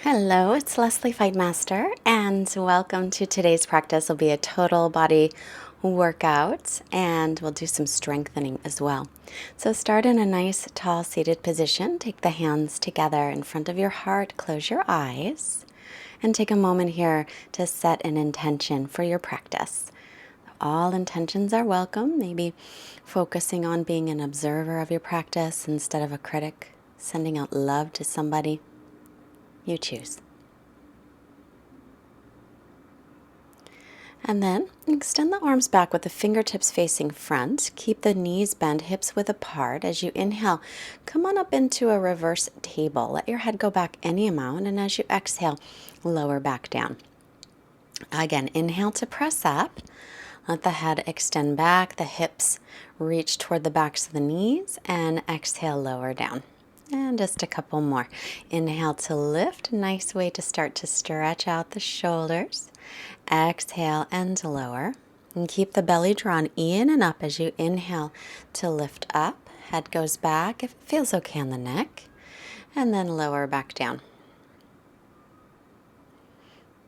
Hello, it's Leslie Fightmaster, and welcome to today's practice. Will be a total body workout, and we'll do some strengthening as well. So start in a nice tall seated position. Take the hands together in front of your heart. Close your eyes, and take a moment here to set an intention for your practice. All intentions are welcome. Maybe focusing on being an observer of your practice instead of a critic, sending out love to somebody. You choose. And then extend the arms back with the fingertips facing front. Keep the knees bent, hips width apart. As you inhale, come on up into a reverse table. Let your head go back any amount. And as you exhale, lower back down. Again, inhale to press up. Let the head extend back. The hips reach toward the backs of the knees. And exhale, lower down. And just a couple more. Inhale to lift. Nice way to start to stretch out the shoulders. Exhale and lower. And keep the belly drawn in and up as you inhale to lift up. Head goes back if it feels okay on the neck. And then lower back down.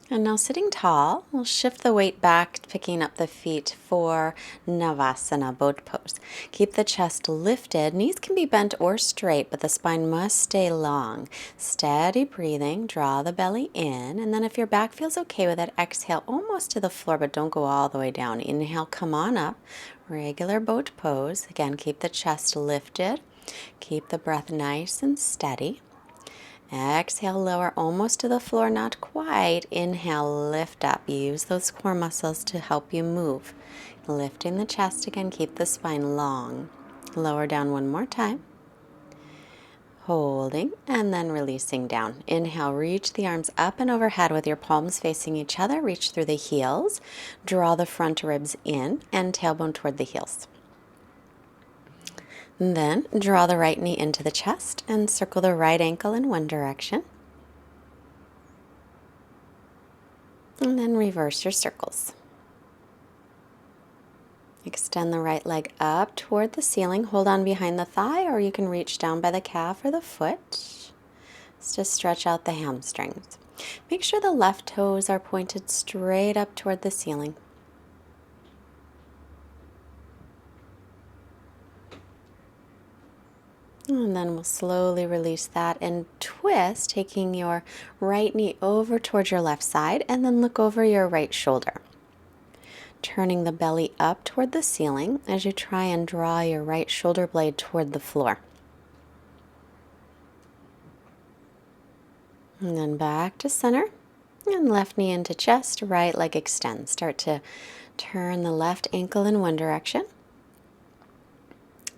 And now sitting tall, we'll shift the weight back, picking up the feet for Savasana, boat pose. Keep the chest lifted. Knees can be bent or straight, but the spine must stay long. Steady breathing, draw the belly in, and then if your back feels okay with it, exhale almost to the floor, but don't go all the way down. Inhale, come on up, regular boat pose. Again, keep the chest lifted. Keep the breath nice and steady. Exhale, lower almost to the floor, not quite. Inhale, lift up. Use those core muscles to help you move. Lifting the chest again, keep the spine long. Lower down one more time. Holding and then releasing down. Inhale, reach the arms up and overhead with your palms facing each other. Reach through the heels. Draw the front ribs in and tailbone toward the heels. And then draw the right knee into the chest and circle the right ankle in one direction. And then reverse your circles. Extend the right leg up toward the ceiling. Hold on behind the thigh, or you can reach down by the calf or the foot. Just stretch out the hamstrings. Make sure the left toes are pointed straight up toward the ceiling. And then we'll slowly release that and twist, taking your right knee over towards your left side, and then look over your right shoulder. Turning the belly up toward the ceiling as you try and draw your right shoulder blade toward the floor. And then back to center, and left knee into chest, right leg extends. Start to turn the left ankle in one direction,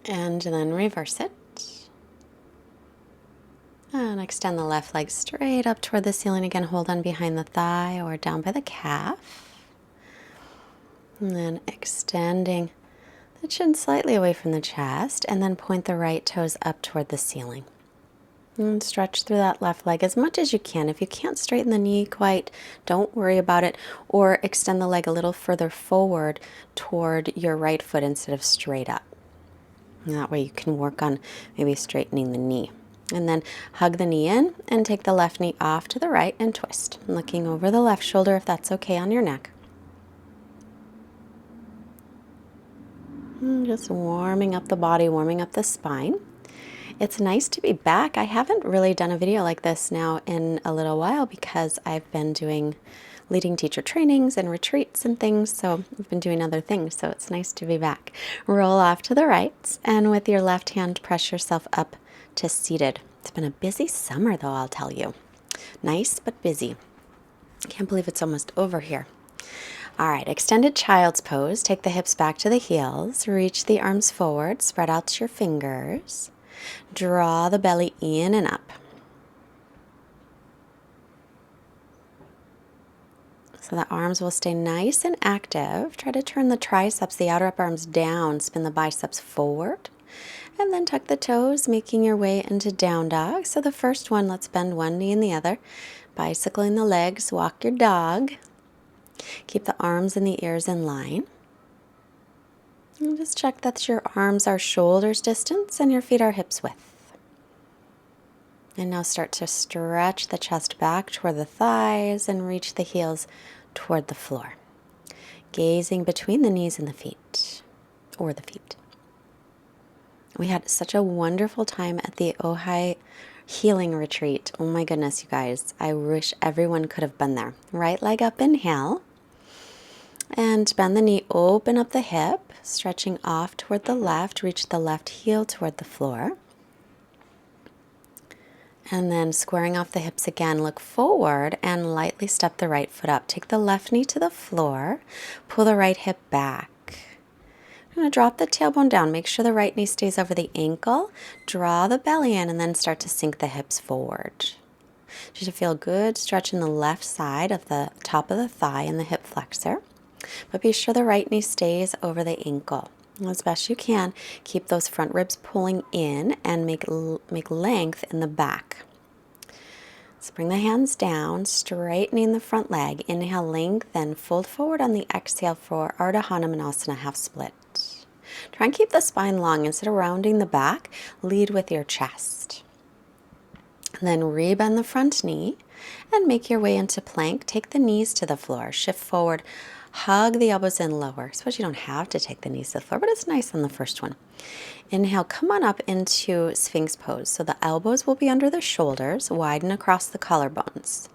and then reverse it. And extend the left leg straight up toward the ceiling again. Hold on behind the thigh or down by the calf. And then extending the chin slightly away from the chest. And then point the right toes up toward the ceiling. And stretch through that left leg as much as you can. If you can't straighten the knee quite, don't worry about it. Or extend the leg a little further forward toward your right foot instead of straight up. And that way you can work on maybe straightening the knee. And then hug the knee in and take the left knee off to the right and twist. Looking over the left shoulder if that's okay on your neck. And just warming up the body, warming up the spine. It's nice to be back. I haven't really done a video like this now in a little while because I've been doing leading teacher trainings and retreats and things, so I've been doing other things, so it's nice to be back. Roll off to the right, and with your left hand, press yourself up to seated. It's been a busy summer though, I'll tell you. Nice, but busy. Can't believe it's almost over here. All right, extended child's pose. Take the hips back to the heels. Reach the arms forward. Spread out your fingers. Draw the belly in and up. So the arms will stay nice and active. Try to turn the triceps, the outer upper arms down. Spin the biceps forward. And then tuck the toes, making your way into down dog. So the first one, let's bend one knee and the other. Bicycling the legs, walk your dog. Keep the arms and the ears in line. And just check that your arms are shoulders distance and your feet are hips width. And now start to stretch the chest back toward the thighs and reach the heels toward the floor. Gazing between the knees and the feet, or the feet. We had such a wonderful time at the Ojai healing retreat. Oh my goodness, you guys. I wish everyone could have been there. Right leg up, inhale. And bend the knee, open up the hip, stretching off toward the left. Reach the left heel toward the floor. And then squaring off the hips again, look forward and lightly step the right foot up. Take the left knee to the floor, pull the right hip back. I'm going to drop the tailbone down. Make sure the right knee stays over the ankle. Draw the belly in and then start to sink the hips forward. You should feel good stretch in the left side of the top of the thigh and the hip flexor. But be sure the right knee stays over the ankle. As best you can, keep those front ribs pulling in and make length in the back. So bring the hands down, straightening the front leg. Inhale, lengthen, fold forward on the exhale for Ardha Hanumanasana, half split. Try and keep the spine long. Instead of rounding the back, lead with your chest. And then rebend the front knee and make your way into plank. Take the knees to the floor. Shift forward. Hug the elbows in lower. I suppose you don't have to take the knees to the floor, but it's nice on the first one. Inhale, come on up into Sphinx pose. So the elbows will be under the shoulders, widen across the collarbones.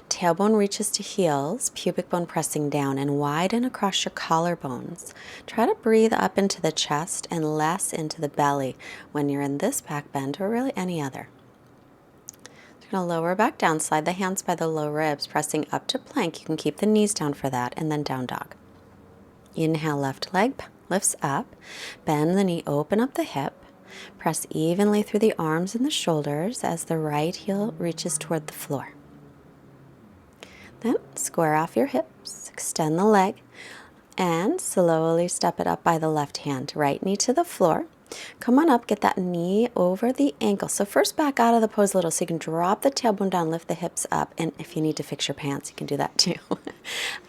Tailbone reaches to heels, pubic bone pressing down, and widen across your collarbones. Try to breathe up into the chest and less into the belly when you're in this back bend or really any other. You're going to lower back down, slide the hands by the low ribs, pressing up to plank. You can keep the knees down for that, and then down dog. Inhale, left leg lifts up. Bend the knee, open up the hip. Press evenly through the arms and the shoulders as the right heel reaches toward the floor. Then square off your hips, extend the leg, and slowly step it up by the left hand. Right knee to the floor. Come on up, get that knee over the ankle. So first back out of the pose a little so you can drop the tailbone down, lift the hips up, and if you need to fix your pants, you can do that too.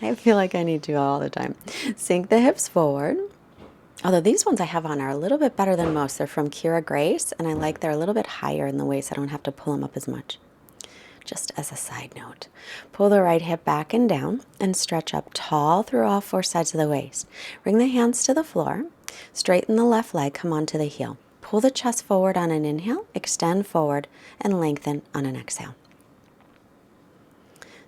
I feel like I need to all the time. Sink the hips forward. Although these ones I have on are a little bit better than most. They're from Kira Grace, and I like they're a little bit higher in the waist. I don't have to pull them up as much. Just as a side note, pull the right hip back and down and stretch up tall through all four sides of the waist. Bring the hands to the floor. Straighten the left leg, come onto the heel. Pull the chest forward on an inhale, extend forward, and lengthen on an exhale.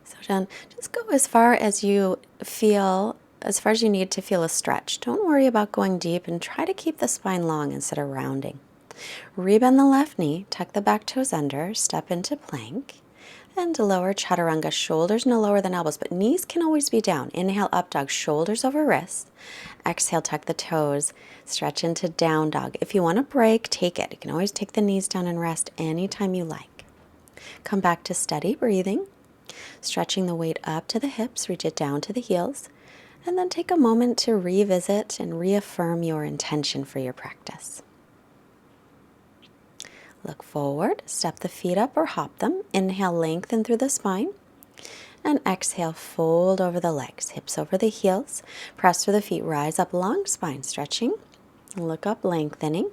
So then just go as far as you feel, as far as you need to feel a stretch. Don't worry about going deep and try to keep the spine long instead of rounding. Rebend the left knee, tuck the back toes under, step into plank. And lower chaturanga, shoulders no lower than elbows, but knees can always be down. Inhale, up dog, shoulders over wrists. Exhale, tuck the toes, stretch into down dog. If you want a break, take it. You can always take the knees down and rest anytime you like. Come back to steady breathing, stretching the weight up to the hips, reach it down to the heels, and then take a moment to revisit and reaffirm your intention for your practice. Look forward, step the feet up or hop them. Inhale, lengthen through the spine. And exhale, fold over the legs, hips over the heels. Press through the feet, rise up, long spine, stretching. Look up, lengthening.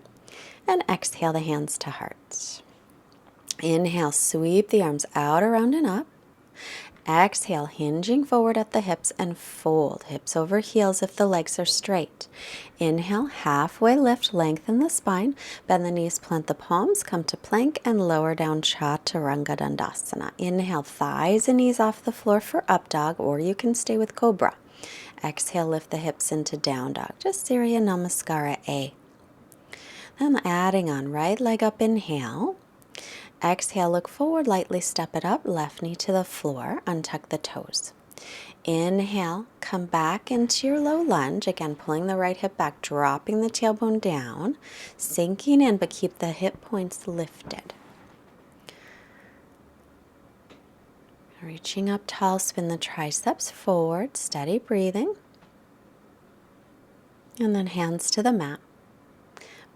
And exhale, the hands to hearts. Inhale, sweep the arms out, around, and up. Exhale, hinging forward at the hips and fold. Hips over heels if the legs are straight. Inhale, halfway lift, lengthen the spine. Bend the knees, plant the palms, come to plank and lower down Chaturanga Dandasana. Inhale, thighs and knees off the floor for up dog, or you can stay with cobra. Exhale, lift the hips into down dog. Just Surya Namaskara A. Then adding on, right leg up, inhale. Exhale, look forward, lightly step it up, left knee to the floor, untuck the toes. Inhale, come back into your low lunge, again pulling the right hip back, dropping the tailbone down, sinking in, but keep the hip points lifted. Reaching up tall, spin the triceps forward, steady breathing. And then hands to the mat.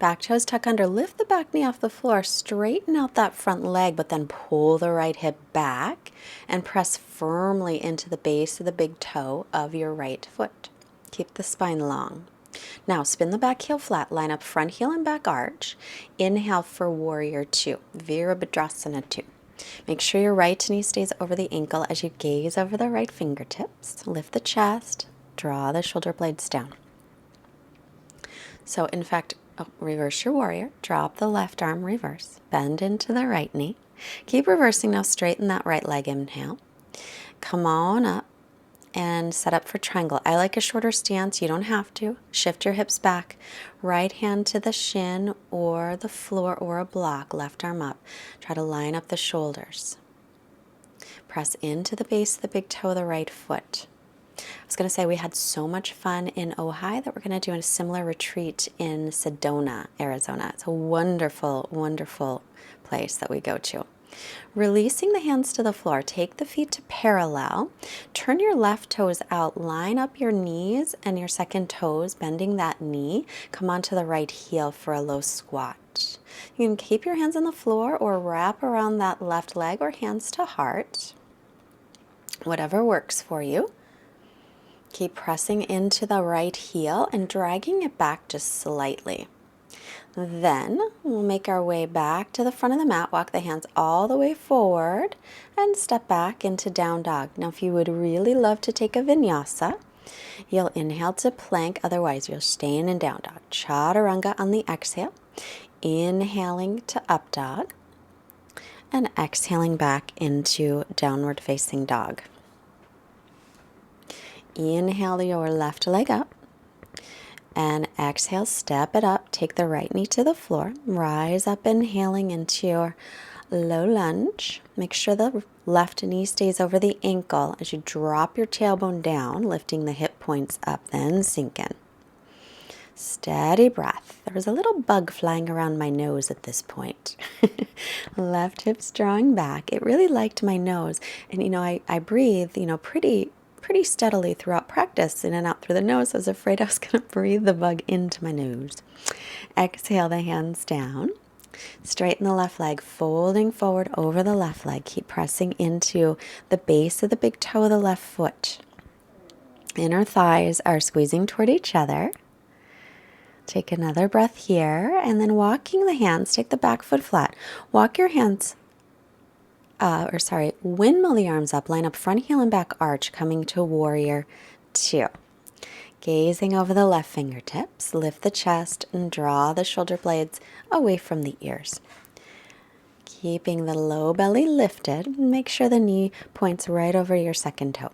Back toes tuck under, lift the back knee off the floor, straighten out that front leg, but then pull the right hip back and press firmly into the base of the big toe of your right foot. Keep the spine long. Now spin the back heel flat, line up front heel and back arch. Inhale for warrior two, Virabhadrasana 2. Make sure your right knee stays over the ankle as you gaze over the right fingertips. Lift the chest, draw the shoulder blades down. So in fact, reverse your warrior, drop the left arm, reverse, bend into the right knee. Keep reversing now, straighten that right leg, inhale. Come on up and set up for triangle. I like a shorter stance, you don't have to. Shift your hips back, right hand to the shin or the floor or a block, left arm up. Try to line up the shoulders. Press into the base of the big toe of the right foot. I was going to say we had so much fun in Ojai that we're going to do a similar retreat in Sedona, Arizona. It's a wonderful, wonderful place that we go to. Releasing the hands to the floor, take the feet to parallel, turn your left toes out, line up your knees and your second toes, bending that knee, come onto the right heel for a low squat. You can keep your hands on the floor or wrap around that left leg or hands to heart, whatever works for you. Keep pressing into the right heel and dragging it back just slightly. Then we'll make our way back to the front of the mat, walk the hands all the way forward and step back into down dog. Now if you would really love to take a vinyasa, you'll inhale to plank, otherwise you'll stay in down dog. Chaturanga on the exhale, inhaling to up dog and exhaling back into downward facing dog. Inhale your left leg up. And exhale, step it up, take the right knee to the floor, rise up, inhaling into your low lunge. Make sure the left knee stays over the ankle as you drop your tailbone down, lifting the hip points up, then sink in. Steady breath. There was a little bug flying around my nose at this point. Left hip's drawing back. It really liked my nose. And I breathe, pretty steadily throughout practice, in and out through the nose. I was afraid I was going to breathe the bug into my nose. Exhale the hands down. Straighten the left leg, folding forward over the left leg. Keep pressing into the base of the big toe of the left foot. Inner thighs are squeezing toward each other. Take another breath here, and then walking the hands, take the back foot flat. Walk your hands windmill the arms up, line up front heel and back arch, coming to warrior two. Gazing over the left fingertips, lift the chest and draw the shoulder blades away from the ears. Keeping the low belly lifted, make sure the knee points right over your second toe.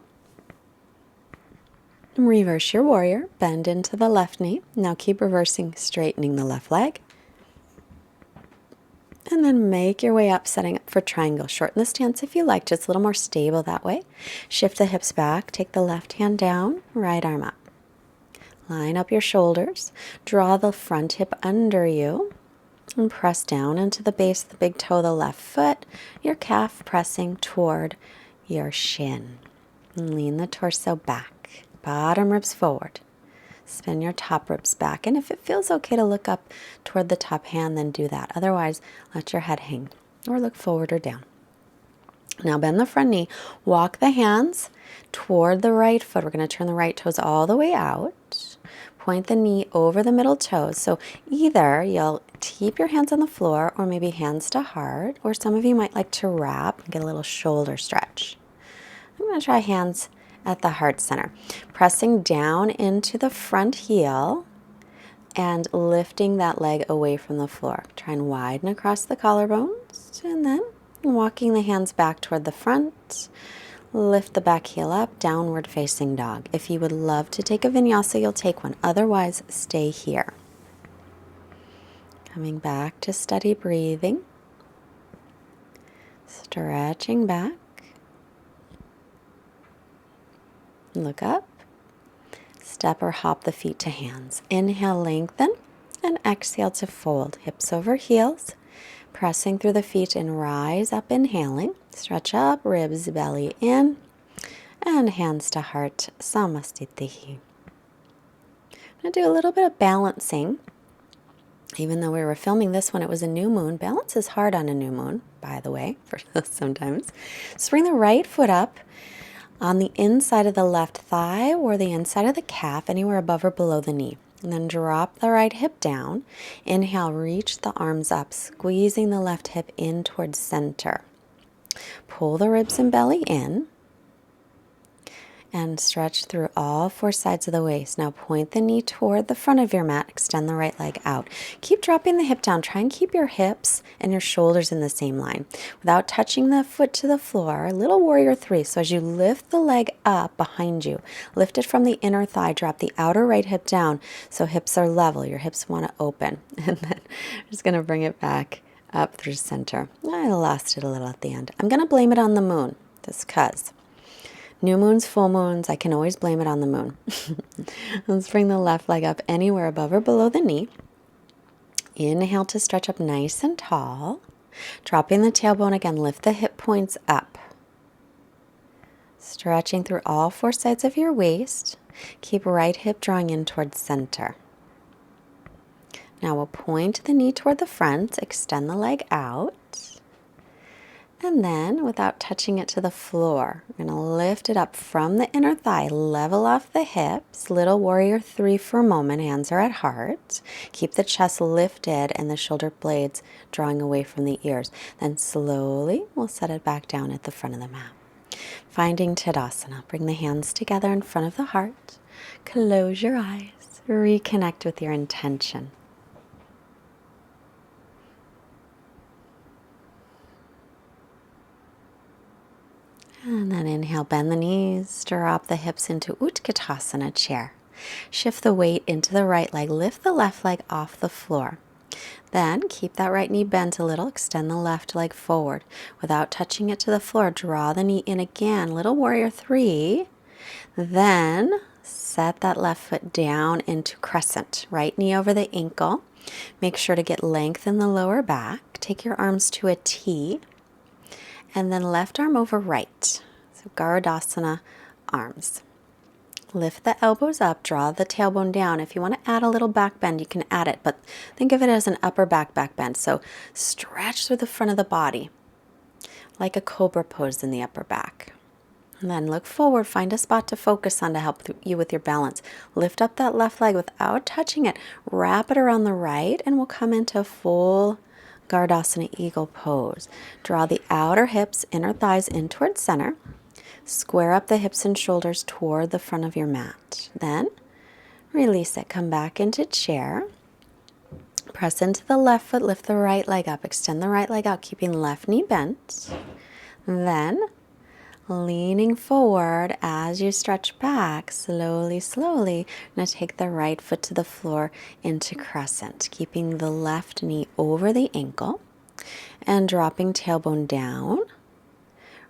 Reverse your warrior, bend into the left knee. Now keep reversing, straightening the left leg. And then make your way up, setting up for triangle. Shorten the stance if you like, just a little more stable that way. Shift the hips back, take the left hand down, right arm up. Line up your shoulders, draw the front hip under you, and press down into the base of the big toe of the left foot, your calf pressing toward your shin. And lean the torso back, bottom ribs forward. Spin your top ribs back, and if it feels okay to look up toward the top hand, then do that. Otherwise, let your head hang or look forward or down. Now bend the front knee, walk the hands toward the right foot. We're going to turn the right toes all the way out. Point the knee over the middle toes. So either you'll keep your hands on the floor or maybe hands to heart, or some of you might like to wrap and get a little shoulder stretch. I'm going to try hands at the heart center. Pressing down into the front heel and lifting that leg away from the floor. Try and widen across the collarbones, and then walking the hands back toward the front. Lift the back heel up, downward facing dog. If you would love to take a vinyasa, you'll take one. Otherwise, stay here. Coming back to steady breathing. Stretching back. Look up. Step or hop the feet to hands. Inhale, lengthen, and exhale to fold. Hips over heels. Pressing through the feet and rise up, inhaling. Stretch up, ribs, belly in, and hands to heart, Samastitihi. I'm going to do a little bit of balancing. Even though we were filming this one, it was a new moon. Balance is hard on a new moon, by the way, for sometimes. So bring the right foot up on the inside of the left thigh or the inside of the calf, anywhere above or below the knee. And then drop the right hip down. Inhale, reach the arms up, squeezing the left hip in towards center. Pull the ribs and belly in. And stretch through all four sides of the waist. Now point the knee toward the front of your mat. Extend the right leg out. Keep dropping the hip down. Try and keep your hips and your shoulders in the same line without touching the foot to the floor. Little warrior three. So as you lift the leg up behind you, lift it from the inner thigh. Drop the outer right hip down so hips are level. Your hips want to open. And then I'm just going to bring it back up through center. I lost it a little at the end. I'm going to blame it on the moon just because. New moons, full moons, I can always blame it on the moon. Let's bring the left leg up anywhere above or below the knee. Inhale to stretch up nice and tall. Dropping the tailbone again, lift the hip points up. Stretching through all four sides of your waist. Keep right hip drawing in towards center. Now we'll point the knee toward the front, extend the leg out. And then, without touching it to the floor, we're going to lift it up from the inner thigh, level off the hips, little warrior three for a moment, hands are at heart. Keep the chest lifted and the shoulder blades drawing away from the ears. Then slowly, we'll set it back down at the front of the mat. Finding Tadasana, bring the hands together in front of the heart. Close your eyes, reconnect with your intention. And then inhale, bend the knees, drop the hips into Utkatasana chair. Shift the weight into the right leg, lift the left leg off the floor. Then keep that right knee bent a little, extend the left leg forward. Without touching it to the floor, draw the knee in again, little warrior three. Then set that left foot down into crescent, right knee over the ankle. Make sure to get length in the lower back. Take your arms to a T. And then left arm over right. So Garudasana arms. Lift the elbows up, draw the tailbone down. If you want to add a little back bend, you can add it, but think of it as an upper back bend. So stretch through the front of the body like a cobra pose in the upper back. And then look forward, find a spot to focus on to help you with your balance. Lift up that left leg without touching it. Wrap it around the right, and we'll come into full Garudasana Eagle pose. Draw the outer hips, inner thighs in towards center. Square up the hips and shoulders toward the front of your mat. Then release it. Come back into chair. Press into the left foot. Lift the right leg up. Extend the right leg out, keeping left knee bent. Then leaning forward as you stretch back, slowly, slowly, I'm going to take the right foot to the floor into crescent, keeping the left knee over the ankle and dropping tailbone down,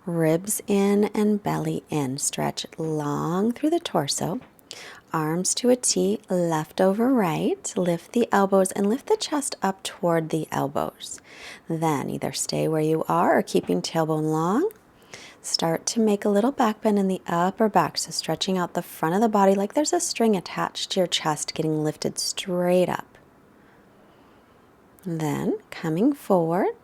ribs in and belly in. Stretch long through the torso, arms to a T, left over right. Lift the elbows and lift the chest up toward the elbows. Then either stay where you are or keeping tailbone long. Start to make a little back bend in the upper back, so stretching out the front of the body like there's a string attached to your chest, getting lifted straight up. Then coming forward,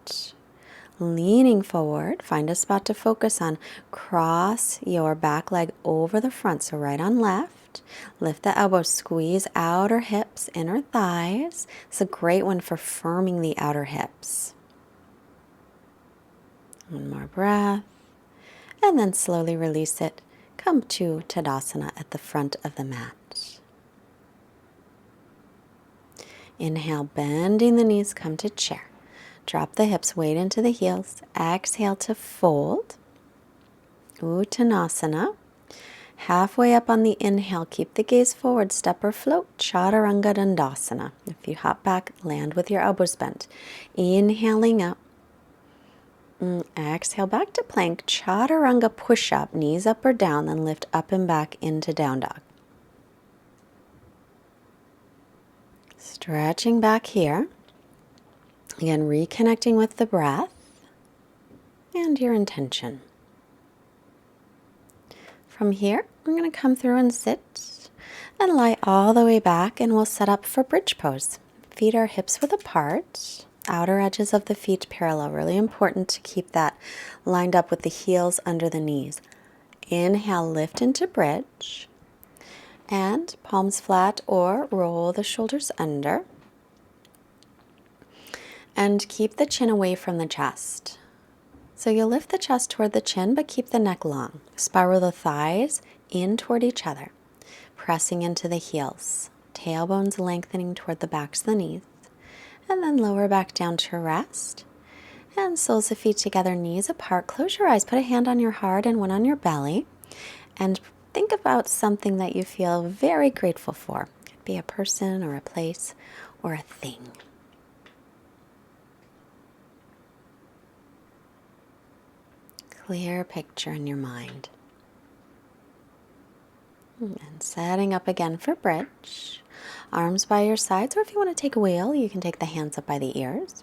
leaning forward, find a spot to focus on. Cross your back leg over the front, so right on left. Lift the elbows, squeeze outer hips, inner thighs. It's a great one for firming the outer hips. One more breath. And then slowly release it. Come to Tadasana at the front of the mat. Inhale, bending the knees, come to chair. Drop the hips, weight into the heels. Exhale to fold. Uttanasana. Halfway up on the inhale, keep the gaze forward, step or float. Chaturanga Dandasana. If you hop back, land with your elbows bent. Inhaling up. Exhale back to plank, chaturanga push-up, knees up or down, then lift up and back into down dog. Stretching back here. Again, reconnecting with the breath and your intention. From here, I'm going to come through and sit and lie all the way back, and we'll set up for bridge pose. Feet are hips width apart. Outer edges of the feet parallel. Really important to keep that lined up with the heels under the knees. Inhale, lift into bridge. And palms flat or roll the shoulders under. And keep the chin away from the chest. So you'll lift the chest toward the chin, but keep the neck long. Spiral the thighs in toward each other, pressing into the heels. Tailbones lengthening toward the backs of the knees. And then lower back down to rest. And soles of feet together, knees apart. Close your eyes, put a hand on your heart and one on your belly. And think about something that you feel very grateful for. It could be a person or a place or a thing. Clear picture in your mind. And setting up again for bridge. Arms by your sides, or if you want to take a wheel, you can take the hands up by the ears.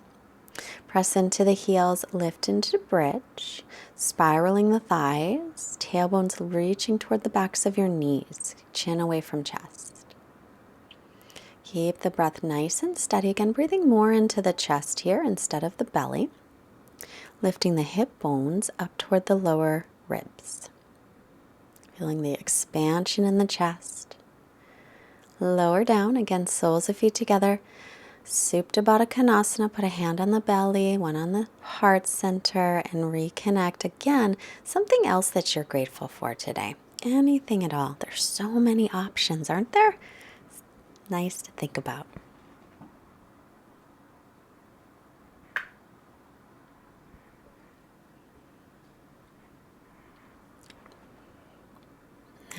Press into the heels, lift into bridge, spiraling the thighs, tailbones reaching toward the backs of your knees, chin away from chest. Keep the breath nice and steady. Again, breathing more into the chest here instead of the belly. Lifting the hip bones up toward the lower ribs. Feeling the expansion in the chest. Lower down, again, soles of feet together. Supta Baddha Konasana, put a hand on the belly, one on the heart center, and reconnect. Again, something else that you're grateful for today. Anything at all. There's so many options, aren't there? It's nice to think about.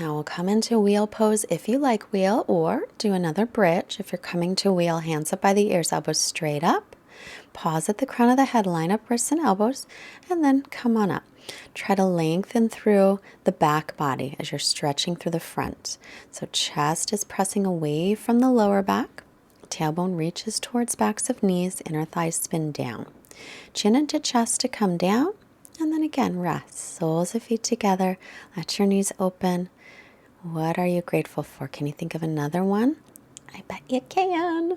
Now we'll come into wheel pose if you like wheel, or do another bridge. If you're coming to wheel, hands up by the ears, elbows straight up. Pause at the crown of the head, line up wrists and elbows, and then come on up. Try to lengthen through the back body as you're stretching through the front. So chest is pressing away from the lower back. Tailbone reaches towards backs of knees, inner thighs spin down. Chin into chest to come down, and then again rest. Soles of feet together, let your knees open. What are you grateful for? Can you think of another one? I bet you can.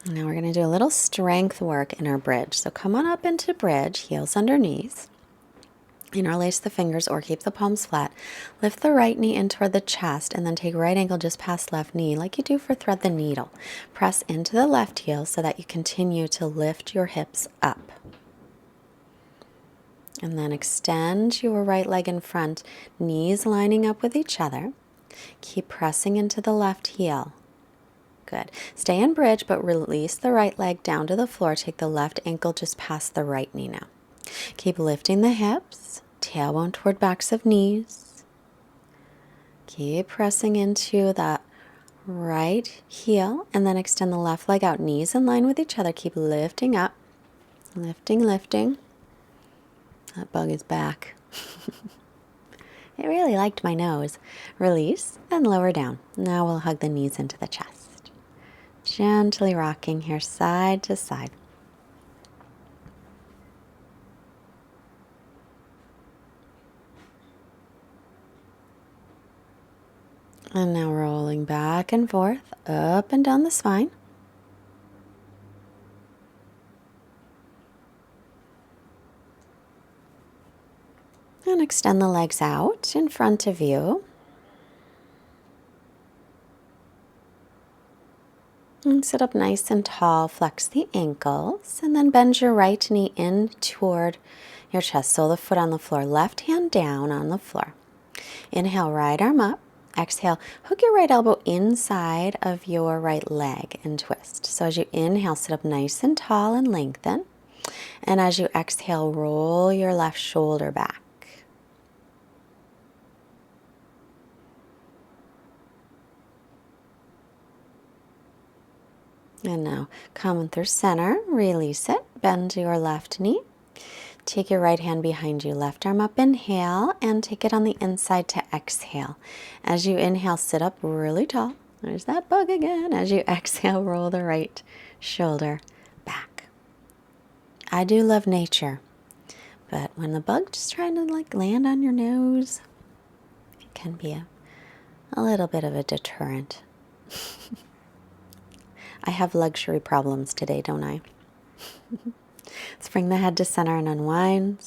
Now we're going to do a little strength work in our bridge. So come on up into bridge, heels under knees. Interlace the fingers or keep the palms flat. Lift the right knee in toward the chest and then take right ankle just past left knee like you do for thread the needle. Press into the left heel so that you continue to lift your hips up. And then extend your right leg in front, knees lining up with each other. Keep pressing into the left heel. Good. Stay in bridge, but release the right leg down to the floor. Take the left ankle just past the right knee now. Keep lifting the hips, tailbone toward backs of knees. Keep pressing into that right heel, and then extend the left leg out, knees in line with each other. Keep lifting up, lifting. That bug is back. It really liked my nose. Release and lower down. Now we'll hug the knees into the chest. Gently rocking here side to side. And now rolling back and forth, up and down the spine. And extend the legs out in front of you. And sit up nice and tall, flex the ankles, and then bend your right knee in toward your chest. So the foot on the floor, left hand down on the floor. Inhale, right arm up. Exhale, hook your right elbow inside of your right leg and twist. So as you inhale, sit up nice and tall and lengthen. And as you exhale, roll your left shoulder back. And now come through center, release it, bend your left knee. Take your right hand behind you, left arm up, inhale, and take it on the inside to exhale. As you inhale, sit up really tall. There's that bug again. As you exhale, roll the right shoulder back. I do love nature, but when the bug just trying to land on your nose, it can be a little bit of a deterrent. I have luxury problems today, don't I? Let's bring the head to center and unwind.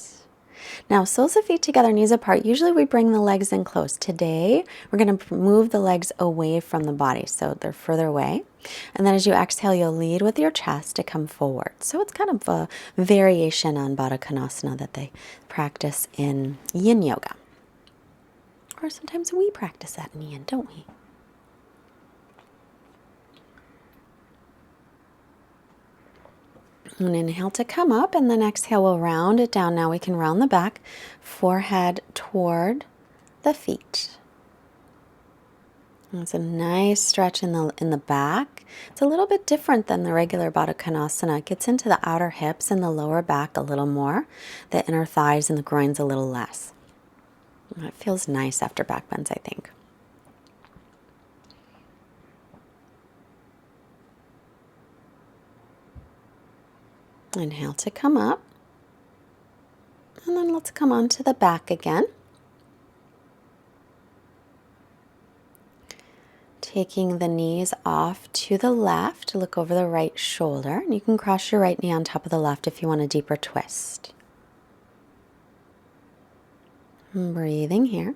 Now, soles of feet together, knees apart. Usually we bring the legs in close. Today, we're going to move the legs away from the body, so they're further away. And then as you exhale, you'll lead with your chest to come forward. So it's kind of a variation on Baddha Konasana that they practice in yin yoga. Or sometimes we practice that in yin, don't we? And inhale to come up, and then exhale, we'll round it down. Now we can round the back, forehead toward the feet. And it's a nice stretch in the back. It's a little bit different than the regular Baddha Konasana. It gets into the outer hips and the lower back a little more, the inner thighs and the groins a little less. And it feels nice after back bends, I think. Inhale to come up. And then let's come onto the back again. Taking the knees off to the left, look over the right shoulder. And you can cross your right knee on top of the left if you want a deeper twist. And breathing here.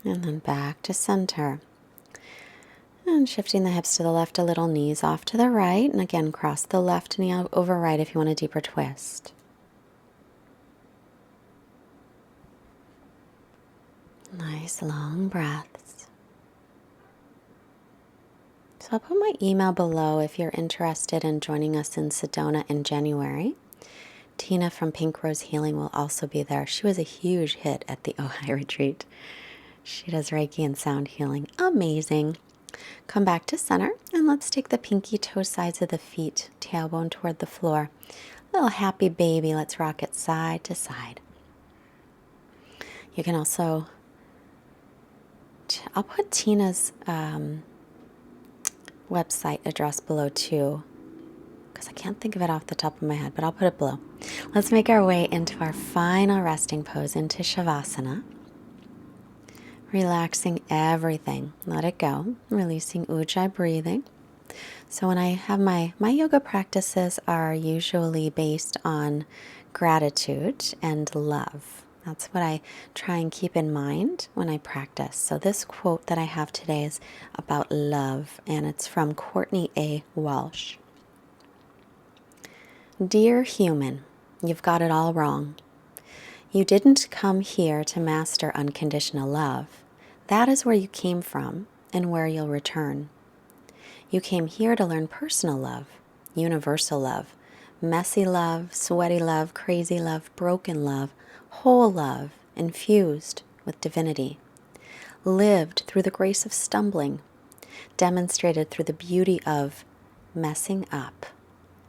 And then back to center. And shifting the hips to the left a little, knees off to the right. And again, cross the left knee over right if you want a deeper twist. Nice long breaths. So I'll put my email below if you're interested in joining us in Sedona in January. Tina from Pink Rose Healing will also be there. She was a huge hit at the Ojai retreat. She does Reiki and sound healing. Amazing. Come back to center and let's take the pinky toe sides of the feet, tailbone toward the floor. Little happy baby. Let's rock it side to side. You can also, I'll put Tina's website address below too, because I can't think of it off the top of my head, but I'll put it below. Let's make our way into our final resting pose, into Savasana. Relaxing everything. Let it go. Releasing Ujjayi breathing. So when I have my yoga practices are usually based on gratitude and love. That's what I try and keep in mind when I practice. So this quote that I have today is about love, and it's from Courtney A. Walsh. Dear human, you've got it all wrong. You didn't come here to master unconditional love. That is where you came from and where you'll return. You came here to learn personal love, universal love, messy love, sweaty love, crazy love, broken love, whole love, infused with divinity, lived through the grace of stumbling, demonstrated through the beauty of messing up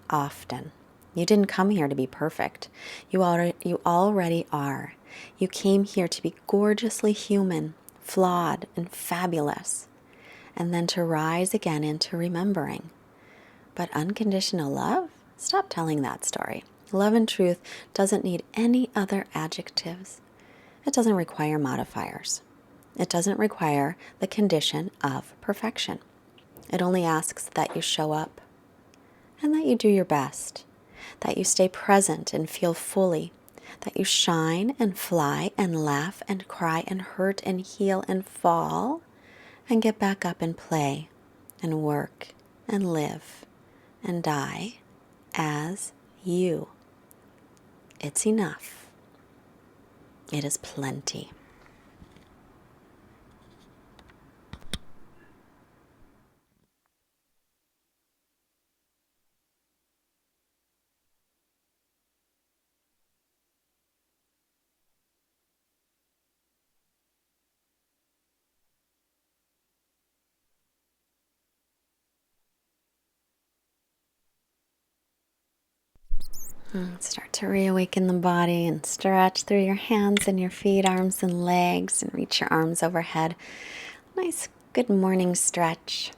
often. You didn't come here to be perfect. You already are. You came here to be gorgeously human, flawed and fabulous, and then to rise again into remembering. But unconditional love? Stop telling that story. Love and truth doesn't need any other adjectives. It doesn't require modifiers. It doesn't require the condition of perfection. It only asks that you show up and that you do your best, that you stay present and feel fully, that you shine and fly and laugh and cry and hurt and heal and fall and get back up and play and work and live and die as you. It's enough. It is plenty. Start to reawaken the body and stretch through your hands and your feet, arms and legs, and reach your arms overhead. Nice good morning stretch.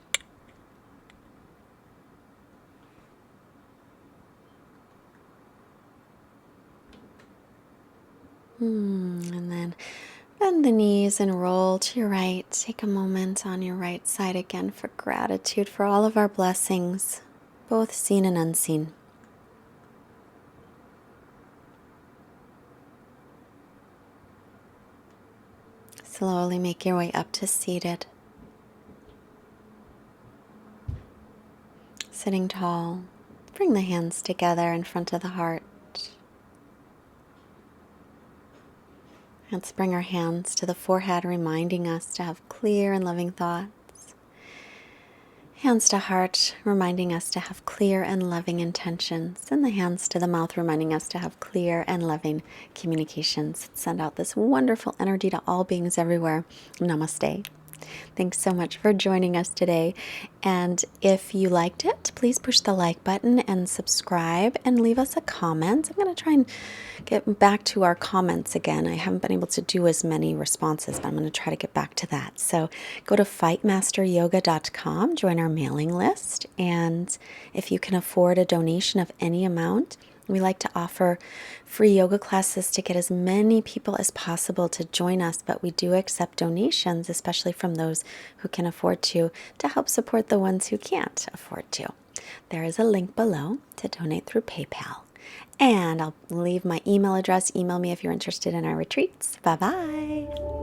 And then bend the knees and roll to your right. Take a moment on your right side again for gratitude for all of our blessings, both seen and unseen. Slowly make your way up to seated. Sitting tall, bring the hands together in front of the heart. Let's bring our hands to the forehead, reminding us to have clear and loving thoughts. Hands to heart, reminding us to have clear and loving intentions. And the hands to the mouth, reminding us to have clear and loving communications. Send out this wonderful energy to all beings everywhere. Namaste. Thanks so much for joining us today. And if you liked it, please push the like button and subscribe and leave us a comment. I'm going to try and get back to our comments again. I haven't been able to do as many responses, but I'm going to try to get back to that. So go to fightmasteryoga.com, join our mailing list. And if you can afford a donation of any amount, we like to offer free yoga classes to get as many people as possible to join us, but we do accept donations, especially from those who can afford to help support the ones who can't afford to. There is a link below to donate through PayPal. And I'll leave my email address. Email me if you're interested in our retreats. Bye-bye.